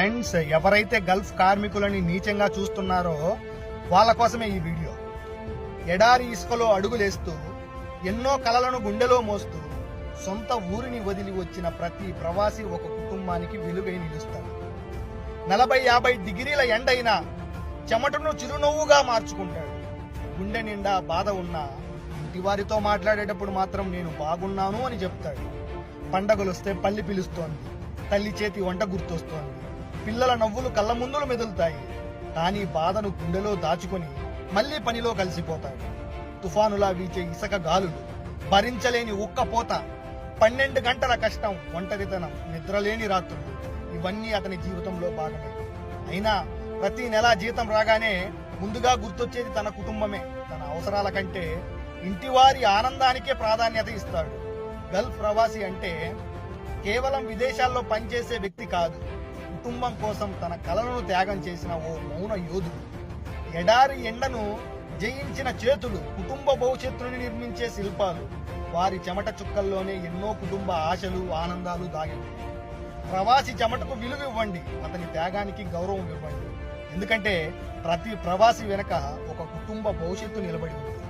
Friends, ఎవరైతే Gulf కార్మికులని నీచంగా చూస్తున్నారో వాళ్ళ కోసమే ఈ వీడియో. ఎడారి ఇసుకలో అడుగులేస్తూ ఎన్నో కలలను గుండెలో మోస్తూ సొంత ఊరిని వదిలి వచ్చిన ప్రతి ప్రవాసి ఒక కుటుంబానికి వెలుగై నిలుస్తాడు. 40-50 డిగ్రీల ఎండైనా చెమటను చిరునవ్వుగా మార్చుకుంటాడు. గుండె నిండా బాధ ఉన్నా ఇంటివారితో మాట్లాడేటప్పుడు మాత్రం నేను బాగున్నాను అని చెప్తాడు. పండగలొస్తే పల్లి పిలుస్తోంది, తల్లి చేతి వంట గుర్తొస్తోంది, పిల్లల నవ్వులు కళ్ళ ముందులు మెదులుతాయి. కానీ బాధను గుండెలో దాచుకొని మళ్లీ పనిలో కలిసిపోతాడు. తుఫానులా వీచే ఇసుక గాలులు, భరించలేని ఉక్కపోత, 12 గంటల కష్టం, ఒంటరితనం, నిద్రలేని రాత్రులు ఇవన్నీ అతని జీవితంలో భాగమే. అయినా ప్రతి నెల జీతం రాగానే ముందుగా గుర్తొచ్చేది తన కుటుంబమే. తన అవసరాల కంటే ఇంటివారి ఆనందానికే ప్రాధాన్యత ఇస్తాడు. గల్ఫ్ ప్రవాసి అంటే కేవలం విదేశాల్లో పనిచేసే వ్యక్తి కాదు, కుటుంబం కోసం తన కలలను త్యాగం చేసిన ఓ మౌన యోధుడు. ఎడారి ఎండను జయించిన చేతులు, కుటుంబ భవిష్యత్తుని నిర్మించే శిల్పాలు. వారి చెమట చుక్కల్లోనే ఎన్నో కుటుంబ ఆశలు, ఆనందాలు దాగి ఉన్నాయి. ప్రవాసి చెమటకు విలువ ఇవ్వండి, అతని త్యాగానికి గౌరవం ఇవ్వండి. ఎందుకంటే ప్రతి ప్రవాసి వెనక ఒక కుటుంబ భవిష్యత్తు నిలబడి ఉంది.